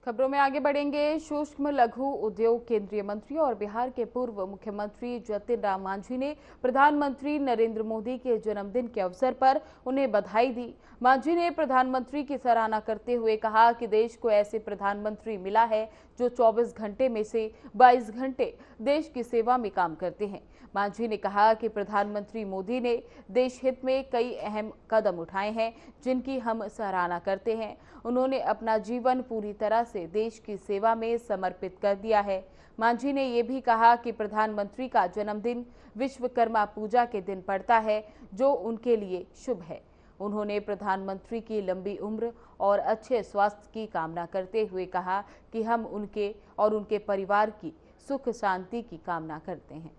खबरों में आगे बढ़ेंगे। सूक्ष्म लघु उद्योग केंद्रीय मंत्री और बिहार के पूर्व मुख्यमंत्री जतिन राम मांझी ने प्रधानमंत्री नरेंद्र मोदी के जन्मदिन के अवसर पर उन्हें बधाई दी। मांझी ने प्रधानमंत्री की सराहना करते हुए कहा कि देश को ऐसे प्रधानमंत्री मिला है जो 24 घंटे में से 22 घंटे देश की सेवा में काम करते हैं। मांझी ने कहा कि प्रधानमंत्री मोदी ने देश हित में कई अहम कदम उठाए हैं जिनकी हम सराहना करते हैं। उन्होंने अपना जीवन पूरी तरह से देश की सेवा में समर्पित कर दिया है। मांझी ने ये भी कहा कि प्रधानमंत्री का जन्मदिन विश्वकर्मा पूजा के दिन पड़ता है जो उनके लिए शुभ है। उन्होंने प्रधानमंत्री की लंबी उम्र और अच्छे स्वास्थ्य की कामना करते हुए कहा कि हम उनके और उनके परिवार की सुख शांति की कामना करते हैं।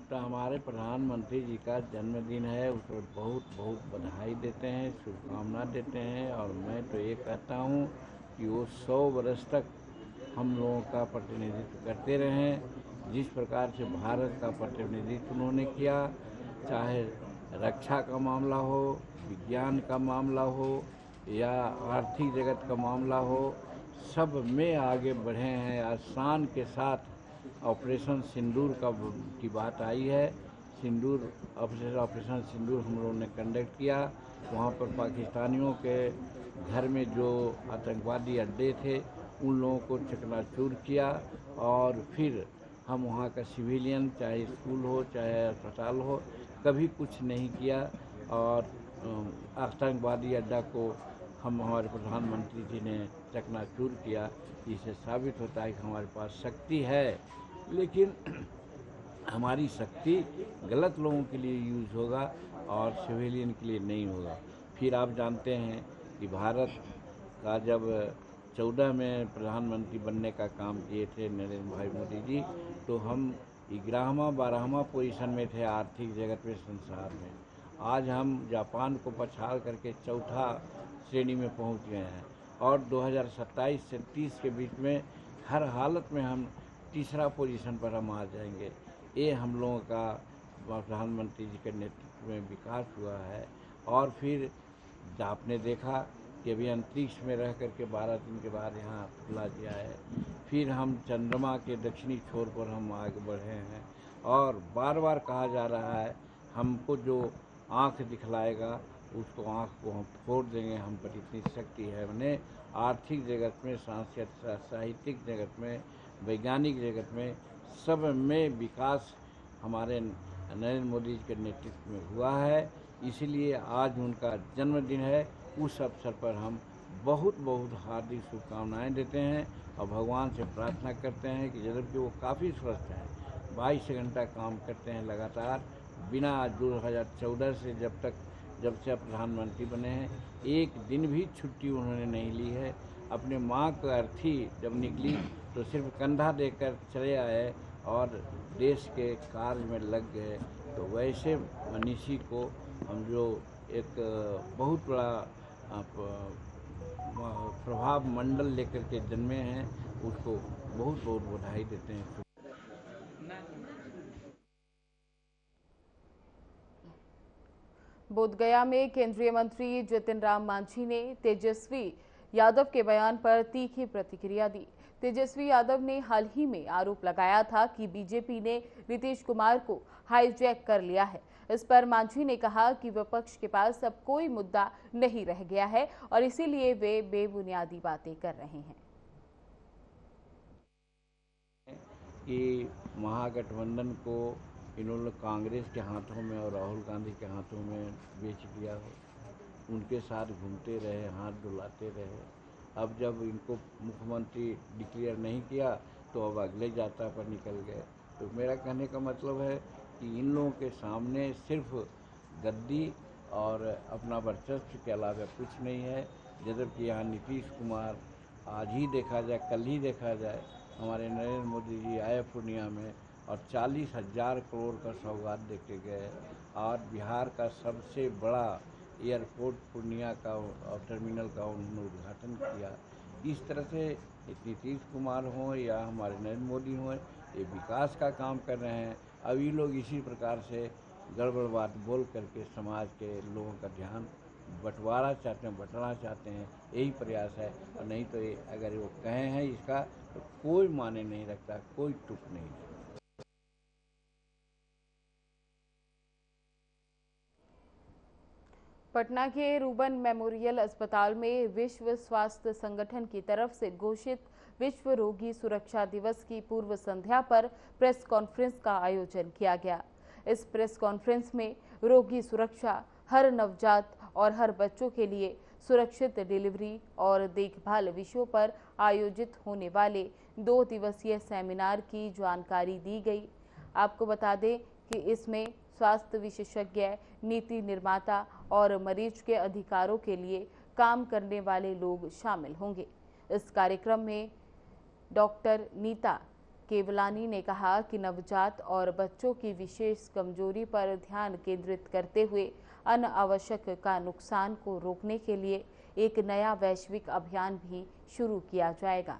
तो हमारे प्रधानमंत्री जी का जन्मदिन है, उस पर बहुत बहुत बधाई देते हैं, शुभकामना देते हैं। और मैं तो ये कहता हूँ कि वो 100 वर्ष तक हम लोगों का प्रतिनिधित्व करते रहें। जिस प्रकार से भारत का प्रतिनिधित्व उन्होंने किया, चाहे रक्षा का मामला हो, विज्ञान का मामला हो या आर्थिक जगत का मामला हो, सब में आगे बढ़े हैं। आसान के साथ ऑपरेशन सिंदूर की बात आई है। सिंदूर ऑपरेशन सिंदूर हम लोगों ने कंडक्ट किया। वहाँ पर पाकिस्तानियों के घर में जो आतंकवादी अड्डे थे उन लोगों को चकनाचूर किया। और फिर हम वहाँ का सिविलियन, चाहे स्कूल हो चाहे अस्पताल हो, कभी कुछ नहीं किया। और आतंकवादी अड्डा को हमारे प्रधानमंत्री जी ने चकनाचूर किया। इससे साबित होता है कि हमारे पास शक्ति है, लेकिन हमारी शक्ति गलत लोगों के लिए यूज़ होगा और सिविलियन के लिए नहीं होगा। फिर आप जानते हैं कि भारत का जब 14 में प्रधानमंत्री बनने का काम किए थे नरेंद्र भाई मोदी जी, तो हम 11वां-12वां पोजीशन में थे आर्थिक जगत में, संसार में। आज हम जापान को पछाड़ करके चौथा श्रेणी में पहुंच गए हैं और 2027 से 30 के बीच में हर हालत में हम तीसरा पोजीशन पर हम आ जाएंगे। ये हम लोगों का प्रधानमंत्री जी के नेतृत्व में विकास हुआ है। और फिर आपने देखा कि अभी अंतरिक्ष में रह करके 12 दिन के बाद यहाँ खुला दिया है। फिर हम चंद्रमा के दक्षिणी छोर पर हम आगे बढ़े हैं और बार बार कहा जा रहा है हमको जो आँख दिखलाएगा उसको आँख को हम फोड़ देंगे, हम पर इतनी शक्ति है। मैंने आर्थिक जगत में, साहित्यिक जगत में, वैज्ञानिक जगत में, सब में विकास हमारे नरेंद्र मोदी जी के नेतृत्व में हुआ है। इसलिए आज उनका जन्मदिन है। उस अवसर पर हम बहुत बहुत हार्दिक शुभकामनाएं देते हैं और भगवान से प्रार्थना करते हैं कि जबकि वो काफ़ी स्वस्थ हैं, 22 घंटा काम करते हैं लगातार बिना 2014 से जब से प्रधानमंत्री बने हैं एक दिन भी छुट्टी उन्होंने नहीं ली है। अपने माँ का अर्थी जब निकली तो सिर्फ कंधा देकर चले आए और देश के कार्य में लग गए। तो वैसे मनीषी को हम जो एक बहुत बड़ा प्रभाव मंडल लेकर के जन्मे हैं, उसको बहुत बहुत बधाई देते हैं। बोधगया में केंद्रीय मंत्री जतिन राम मांझी ने तेजस्वी यादव के बयान पर तीखी प्रतिक्रिया दी। तेजस्वी यादव ने हाल ही में आरोप लगाया था कि बीजेपी ने नीतीश कुमार को हाईजैक कर लिया है। इस पर मांझी ने कहा कि विपक्ष के पास अब कोई मुद्दा नहीं रह गया है और इसीलिए वे बेबुनियादी बातें कर रहे हैं। कि महागठबंधन को इन्होंने कांग्रेस के हाथों में और राहुल गांधी के हाथों में बेच दिया हो, उनके साथ घूमते रहे, हाथ डुलाते रहे। अब जब इनको मुख्यमंत्री डिक्लेयर नहीं किया तो अब अगले यात्रा पर निकल गए। तो मेरा कहने का मतलब है कि इन लोगों के सामने सिर्फ गद्दी और अपना वर्चस्व के अलावा कुछ नहीं है। जबकि यहाँ नीतीश कुमार, आज ही देखा जाए, कल ही देखा जाए, हमारे नरेंद्र मोदी जी आए पूर्णिया में और 40,000 करोड़ का सौगात दे के गए और बिहार का सबसे बड़ा एयरपोर्ट पूर्णिया का और टर्मिनल का उन्होंने उद्घाटन किया। इस तरह से नीतीश कुमार हों या हमारे नरेंद्र मोदी हों, ये विकास का काम कर रहे हैं। अब ये लोग इसी प्रकार से गड़बड़ बात बोल करके समाज के लोगों का ध्यान बंटवारा चाहते हैं, बंटना चाहते हैं, यही प्रयास है। और नहीं तो ये अगर वो कहे हैं इसका तो कोई माने नहीं रखता, कोई तुक नहीं। पटना के रूबन मेमोरियल अस्पताल में विश्व स्वास्थ्य संगठन की तरफ से घोषित विश्व रोगी सुरक्षा दिवस की पूर्व संध्या पर प्रेस कॉन्फ्रेंस का आयोजन किया गया। इस प्रेस कॉन्फ्रेंस में रोगी सुरक्षा, हर नवजात और हर बच्चों के लिए सुरक्षित डिलीवरी और देखभाल विषयों पर आयोजित होने वाले 2 दिवसीय सेमिनार की जानकारी दी गई। आपको बता दें कि इसमें स्वास्थ्य विशेषज्ञ, नीति निर्माता और मरीज के अधिकारों के लिए काम करने वाले लोग शामिल होंगे। इस कार्यक्रम में डॉक्टर नीता केवलानी ने कहा कि नवजात और बच्चों की विशेष कमजोरी पर ध्यान केंद्रित करते हुए अनावश्यक का नुकसान को रोकने के लिए एक नया वैश्विक अभियान भी शुरू किया जाएगा।